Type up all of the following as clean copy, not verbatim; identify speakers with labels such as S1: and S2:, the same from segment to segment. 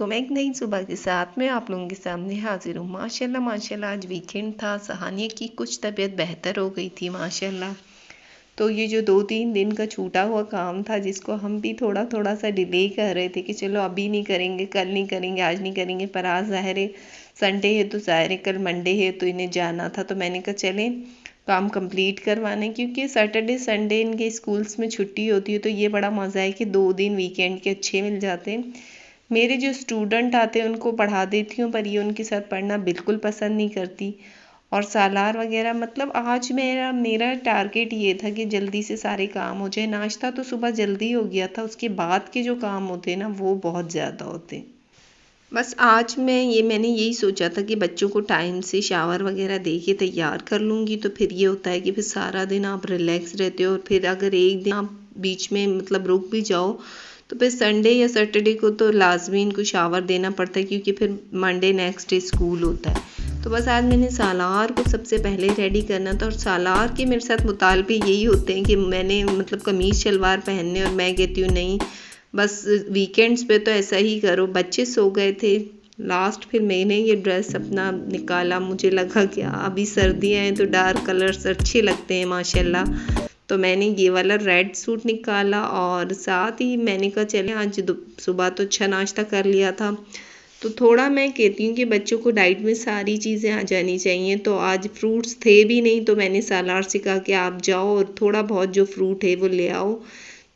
S1: वालेकुम। एक नई सुबह के साथ मैं आप लोगों के सामने हाजिर हूँ। माशाल्लाह माशाल्लाह आज वीकेंड था। सहानिया की कुछ तबीयत बेहतर हो गई थी माशाल्लाह। तो ये जो 2-3 दिन का छूटा हुआ काम था, जिसको हम भी थोड़ा थोड़ा सा डिले कर रहे थे कि चलो अभी नहीं करेंगे, कल नहीं करेंगे, आज नहीं करेंगे, पर आज ज़ाहिर है संडे है तो ज़ाहिर है कल मंडे है तो इन्हें जाना था। तो मैंने कहा चलें काम कंप्लीट करवाने, क्योंकि सैटरडे संडे इनके स्कूल्स में छुट्टी होती है। तो ये बड़ा मज़ा है कि 2 दिन वीकेंड के अच्छे मिल जाते हैं। मेरे जो स्टूडेंट आते हैं उनको पढ़ा देती हूँ, पर ये उनके साथ पढ़ना बिल्कुल पसंद नहीं करती। और सालार वगैरह, मतलब आज मेरा टारगेट ये था कि जल्दी से सारे काम हो जाए। नाश्ता तो सुबह जल्दी हो गया था, उसके बाद के जो काम होते हैं ना वो बहुत ज़्यादा होते हैं। बस आज मैंने यही सोचा था कि बच्चों को टाइम से शावर वगैरह दे के तैयार कर लूँगी। तो फिर ये होता है कि फिर सारा दिन आप रिलैक्स रहते हो, और फिर अगर एक दिन आप बीच में मतलब रुक भी जाओ तो फिर संडे या सैटरडे को तो लाजमी इनको शावर देना पड़ता है, क्योंकि फिर मंडे नेक्स्ट डे स्कूल होता है। तो बस आज मैंने सालार को सबसे पहले रेडी करना था, और सालार के मेरे साथ मुतालबे यही होते हैं कि मैंने मतलब कमीज़ शलवार पहनने, और मैं कहती हूँ नहीं बस वीकेंड्स पे तो ऐसा ही करो। बच्चे सो गए थे लास्ट, फिर मैंने ये ड्रेस अपना निकाला। मुझे लगा कि अभी सर्दियाँ हैं तो डार्क कलर्स अच्छे लगते हैं माशाल्लाह। तो मैंने ये वाला रेड सूट निकाला, और साथ ही मैंने कहा चले आज सुबह तो अच्छा नाश्ता कर लिया था, तो थोड़ा मैं कहती हूँ कि बच्चों को डाइट में सारी चीज़ें आ जानी चाहिए। तो आज फ्रूट्स थे भी नहीं, तो मैंने सालार से कहा कि आप जाओ और थोड़ा बहुत जो फ्रूट है वो ले आओ।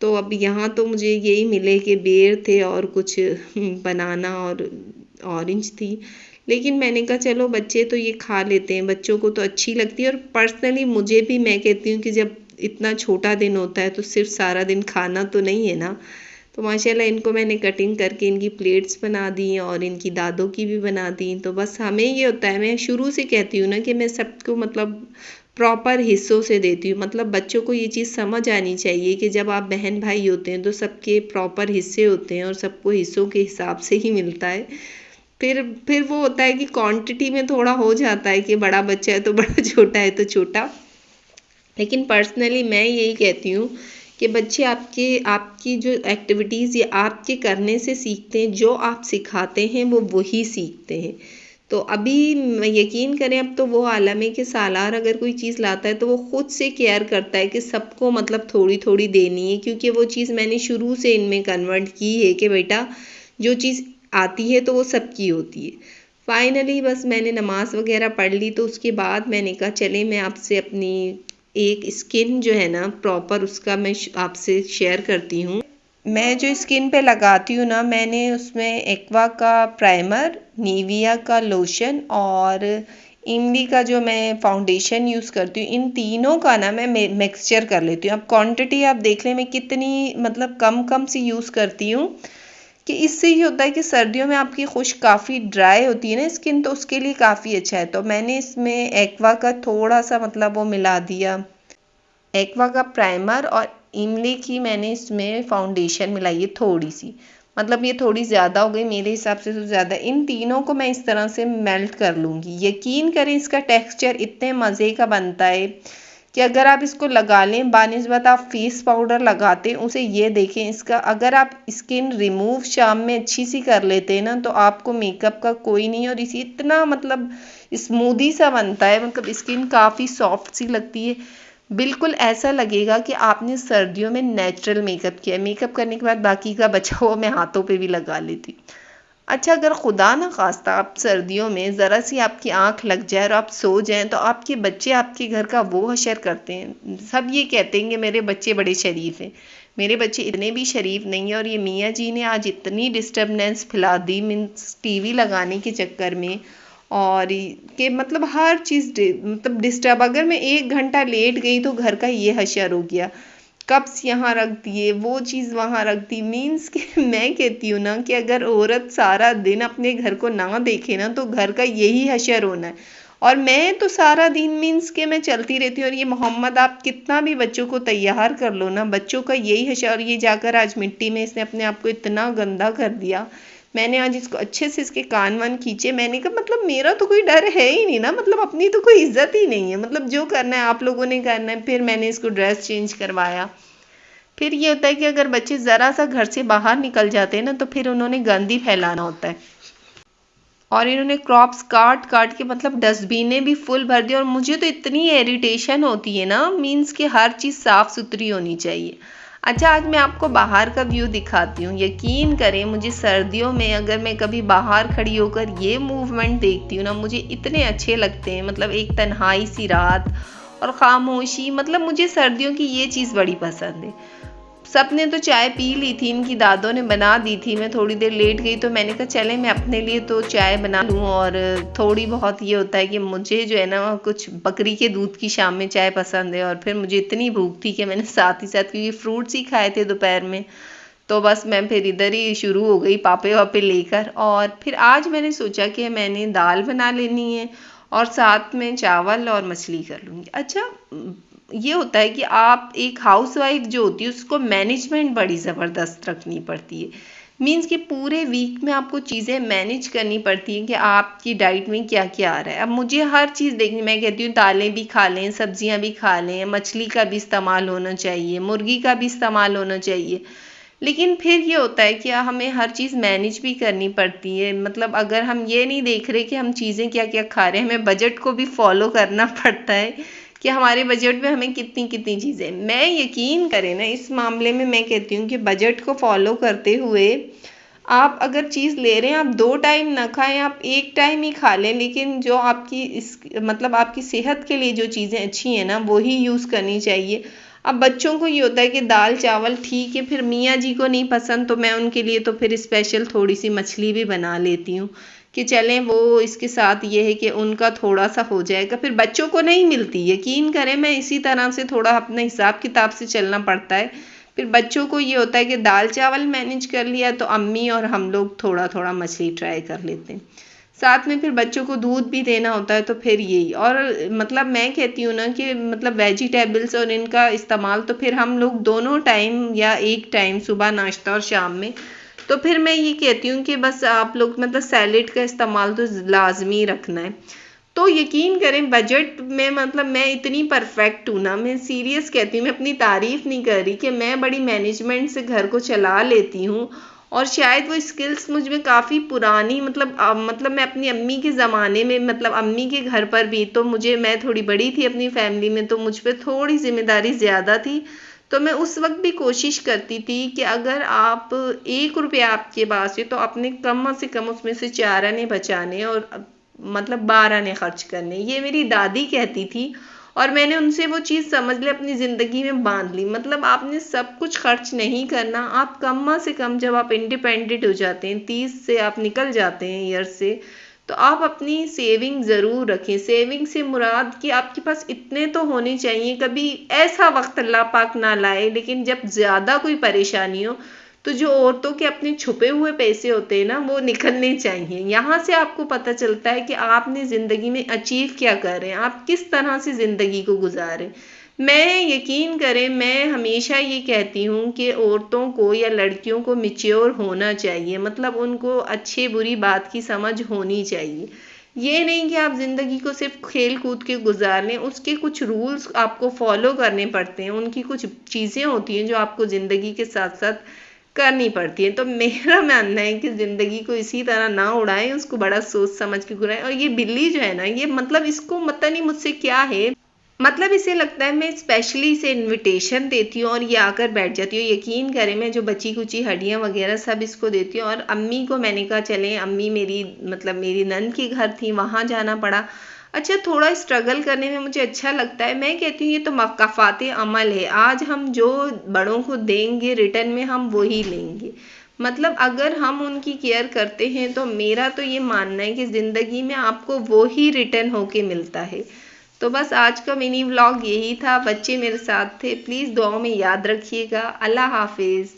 S1: तो अब यहाँ तो मुझे यही मिले कि बेर थे और कुछ बनाना और ऑरेंज थी। लेकिन मैंने कहा चलो बच्चे तो ये खा लेते हैं, बच्चों को तो अच्छी लगती है। और पर्सनली मुझे भी, मैं कहती हूँ कि जब इतना छोटा दिन होता है तो सिर्फ सारा दिन खाना तो नहीं है ना। तो माशाल्लाह इनको मैंने कटिंग करके इनकी प्लेट्स बना दी और इनकी दादों की भी बना दी। तो बस हमें ये होता है, मैं शुरू से कहती हूँ ना कि मैं सबको मतलब प्रॉपर हिस्सों से देती हूँ। मतलब बच्चों को ये चीज़ समझ आनी चाहिए कि जब आप बहन भाई होते हैं तो सबके प्रॉपर हिस्से होते हैं, और सबको हिस्सों के हिसाब से ही मिलता है। फिर वो होता है कि क्वांटिटी में थोड़ा हो जाता है कि बड़ा बच्चा है तो बड़ा, छोटा है तो छोटा। लेकिन पर्सनली मैं यही कहती हूँ कि बच्चे आपकी जो एक्टिविटीज़ ये आपके करने से सीखते हैं, जो आप सिखाते हैं वो वही सीखते हैं। तो अभी यकीन करें, अब तो वो आलम है कि सालार अगर कोई चीज़ लाता है तो वो ख़ुद से केयर करता है कि सबको मतलब थोड़ी थोड़ी देनी है, क्योंकि वो चीज़ मैंने शुरू से इनमें कन्वर्ट की है कि बेटा जो चीज़ आती है तो वो सबकी होती है। फाइनली बस मैंने नमाज़ वगैरह पढ़ ली, तो उसके बाद मैंने कहा चले मैं आपसे अपनी एक स्किन जो है ना प्रॉपर, उसका मैं आपसे शेयर करती हूँ। मैं जो स्किन पे लगाती हूँ ना, मैंने उसमें एक्वा का प्राइमर, निविया का लोशन और इमली का जो मैं फाउंडेशन यूज़ करती हूँ, इन तीनों का ना मैं मिक्सचर कर लेती हूँ। अब क्वांटिटी आप देख लें मैं कितनी मतलब कम कम सी यूज़ करती हूँ, कि इससे ये होता है कि सर्दियों में आपकी खुश्क काफ़ी ड्राई होती है ना स्किन, तो उसके लिए काफ़ी अच्छा है। तो मैंने इसमें एक्वा का थोड़ा सा मतलब वो मिला दिया, एक्वा का प्राइमर, और इमली की मैंने इसमें फाउंडेशन मिलाई है थोड़ी सी, मतलब ये थोड़ी ज़्यादा हो गई मेरे हिसाब से तो ज़्यादा। इन तीनों को मैं इस तरह से मेल्ट कर लूँगी। यकीन करें इसका टेक्सचर इतने मज़े का बनता है कि अगर आप इसको लगा लें बानिस्बत आप फेस पाउडर लगाते हैं उसे, ये देखें इसका अगर आप स्किन रिमूव शाम में अच्छी सी कर लेते हैं ना, तो आपको मेकअप का कोई नहीं। और इसी इतना मतलब स्मूदी सा बनता है, मतलब स्किन काफ़ी सॉफ्ट सी लगती है। बिल्कुल ऐसा लगेगा कि आपने सर्दियों में नेचुरल मेकअप किया है। मेकअप करने के बाद बाकी का बचा हुआ मैं हाथों पे भी लगा लेती। अच्छा, अगर खुदा ना खास्ता आप सर्दियों में ज़रा सी आपकी आंख लग जाए और आप सो जाएं, तो आपके बच्चे आपके घर का वो हशर करते हैं। सब ये कहते हैं कि मेरे बच्चे बड़े शरीफ हैं। मेरे बच्चे इतने भी शरीफ नहीं है। और ये मियाँ जी ने आज इतनी डिस्टर्बनेस फैला दी मीन्स टीवी लगाने के चक्कर में, और कि मतलब हर चीज़ मतलब डिस्टर्ब। अगर मैं 1 घंटा लेट गई तो घर का ये हशर हो गया, कप्स यहाँ रख दिए, वो चीज़ वहाँ रख दी। मीन्स कि मैं कहती हूँ ना कि अगर औरत सारा दिन अपने घर को ना देखे ना, तो घर का यही हशर होना है। और मैं तो सारा दिन मीन्स कि मैं चलती रहती हूँ। और ये मोहम्मद आप कितना भी बच्चों को तैयार कर लो ना, बच्चों का यही हशर। और ये जाकर आज मिट्टी में इसने अपने आप को इतना गंदा कर दिया। मैंने आज इसको अच्छे से इसके कान वान खींचे। मैंने कहा मतलब मेरा तो कोई डर है ही नहीं ना, मतलब अपनी तो कोई इज्जत ही नहीं है, मतलब जो करना है आप लोगों ने करना है। फिर मैंने इसको ड्रेस चेंज करवाया। फिर ये होता है कि अगर बच्चे ज़रा सा घर से बाहर निकल जाते हैं ना, तो फिर उन्होंने गंद ही फैलाना होता है। और इन्होंने क्रॉप्स काट काट के मतलब डस्टबिने भी फुल भर दी। और मुझे तो इतनी इरिटेशन होती है ना, मीन्स कि हर चीज़ साफ़ सुथरी होनी चाहिए। अच्छा, आज मैं आपको बाहर का व्यू दिखाती हूँ। यकीन करें, मुझे सर्दियों में अगर मैं कभी बाहर खड़ी होकर ये मूवमेंट देखती हूँ ना, मुझे इतने अच्छे लगते हैं। मतलब एक तन्हाई सी रात और ख़ामोशी, मतलब मुझे सर्दियों की ये चीज़ बड़ी पसंद है। सबने तो चाय पी ली थी, इनकी दादों ने बना दी थी। मैं थोड़ी देर लेट गई तो मैंने कहा चले मैं अपने लिए तो चाय बना लूँ। और थोड़ी बहुत ये होता है कि मुझे जो है ना, कुछ बकरी के दूध की शाम में चाय पसंद है। और फिर मुझे इतनी भूख थी कि मैंने साथ ही साथ, क्योंकि फ्रूट्स ही खाए थे दोपहर में, तो बस मैं फिर इधर ही शुरू हो गई पापे वापे लेकर। और फिर आज मैंने सोचा कि मैंने दाल बना लेनी है और साथ में चावल और मछली कर लूँगी। अच्छा, ये होता है कि आप एक हाउसवाइफ जो होती है उसको मैनेजमेंट बड़ी ज़बरदस्त रखनी पड़ती है। मीन्स कि पूरे वीक में आपको चीज़ें मैनेज करनी पड़ती हैं कि आपकी डाइट में क्या क्या आ रहा है। अब मुझे हर चीज़ देखनी, मैं कहती हूँ दालें भी खा लें, सब्जियाँ भी खा लें, मछली का भी इस्तेमाल होना चाहिए, मुर्गी का भी इस्तेमाल होना चाहिए। लेकिन फिर ये होता है कि हमें हर चीज़ मैनेज भी करनी पड़ती है। मतलब अगर हम ये नहीं देख रहे कि हम चीज़ें क्या क्या खा रहे हैं, हमें बजट को भी फॉलो करना पड़ता है कि हमारे बजट में हमें कितनी कितनी चीज़ें। मैं यकीन करें ना, इस मामले में मैं कहती हूँ कि बजट को फॉलो करते हुए आप अगर चीज़ ले रहे हैं, आप 2 टाइम ना खाएं, आप 1 टाइम ही खा लें। लेकिन जो आपकी इस मतलब आपकी सेहत के लिए जो चीज़ें अच्छी हैं ना, वो ही यूज़ करनी चाहिए। अब बच्चों को ये होता है कि दाल चावल ठीक है, फिर मियाँ जी को नहीं पसंद, तो मैं उनके लिए तो फिर स्पेशल थोड़ी सी मछली भी बना लेती हूँ कि चलें वो इसके साथ ये है कि उनका थोड़ा सा हो जाएगा। फिर बच्चों को नहीं मिलती, यकीन करें, मैं इसी तरह से थोड़ा अपने हिसाब किताब से चलना पड़ता है। फिर बच्चों को ये होता है कि दाल चावल मैनेज कर लिया तो अम्मी और हम लोग थोड़ा थोड़ा मछली ट्राई कर लेते हैं। साथ में फिर बच्चों को दूध भी देना होता है, तो फिर यही। और मतलब मैं कहती हूँ ना कि मतलब वेजिटेबल्स और इनका इस्तेमाल तो फिर हम लोग दोनों टाइम या 1 टाइम सुबह नाश्ता और शाम में, तो फिर मैं ये कहती हूँ कि बस आप लोग मतलब सैलेड का इस्तेमाल तो लाजमी रखना है। तो यकीन करें, बजट में मतलब मैं इतनी परफेक्ट हूँ ना, मैं सीरियस कहती हूँ, मैं अपनी तारीफ नहीं कर रही, कि मैं बड़ी मैनेजमेंट से घर को चला लेती हूँ। और शायद वो स्किल्स मुझ में काफ़ी पुरानी, मतलब मैं अपनी अम्मी के ज़माने में, मतलब अम्मी के घर पर भी तो मैं थोड़ी बड़ी थी अपनी फैमिली में, तो मुझ पर थोड़ी जिम्मेदारी ज़्यादा थी। तो मैं उस वक्त भी कोशिश करती थी कि अगर आप 1 रुपया आपके पास है तो अपने कम से कम उसमें से 4 आने बचाने और मतलब 12 आने खर्च करने। ये मेरी दादी कहती थी और मैंने उनसे वो चीज़ समझ ली, अपनी ज़िंदगी में बांध ली। मतलब आपने सब कुछ खर्च नहीं करना, आप कम से कम जब आप इंडिपेंडेंट हो जाते हैं, 30 से आप निकल जाते हैं ईयर से, तो आप अपनी सेविंग ज़रूर रखें। सेविंग से मुराद कि आपके पास इतने तो होने चाहिए, कभी ऐसा वक्त अल्लाह पाक ना लाए लेकिन जब ज़्यादा कोई परेशानी हो, तो जो औरतों के अपने छुपे हुए पैसे होते हैं ना, वो निकलने चाहिए। यहाँ से आपको पता चलता है कि आपने ज़िंदगी में अचीव क्या कर रहे हैं, आप किस तरह से ज़िंदगी को गुजारें। मैं यकीन करें, मैं हमेशा ये कहती हूँ कि औरतों को या लड़कियों को मैच्योर होना चाहिए। मतलब उनको अच्छे बुरी बात की समझ होनी चाहिए। ये नहीं कि आप ज़िंदगी को सिर्फ खेल कूद के गुजार लें, उसके कुछ रूल्स आपको फॉलो करने पड़ते हैं, उनकी कुछ चीज़ें होती हैं जो आपको ज़िंदगी के साथ साथ करनी पड़ती है। तो मेरा मानना है कि ज़िंदगी को इसी तरह ना उड़ाएं, उसको बड़ा सोच समझ के उड़ाएं। और ये बिल्ली जो है ना, ये मतलब इसको पता नहीं मुझसे क्या है, मतलब इसे लगता है मैं स्पेशली इसे इनविटेशन देती हूँ और ये आकर बैठ जाती हूँ। यकीन करें, मैं जो बची कुची हड्डियाँ वगैरह सब इसको देती हूँ। और अम्मी को मैंने कहा चलें, अम्मी मेरी मतलब मेरी नंद के घर थी, वहाँ जाना पड़ा। अच्छा, थोड़ा स्ट्रगल करने में मुझे अच्छा लगता है। मैं कहती हूँ ये तो मकाफ़ात अमल है, आज हम जो बड़ों को देंगे रिटर्न में हम वही लेंगे। मतलब अगर हम उनकी केयर करते हैं तो मेरा तो ये मानना है कि ज़िंदगी में आपको वो ही रिटर्न होके मिलता है। तो बस आज का मिनी व्लॉग यही था। बच्चे मेरे साथ थे, प्लीज़ दुआओं में याद रखिएगा। अल्लाह हाफिज़।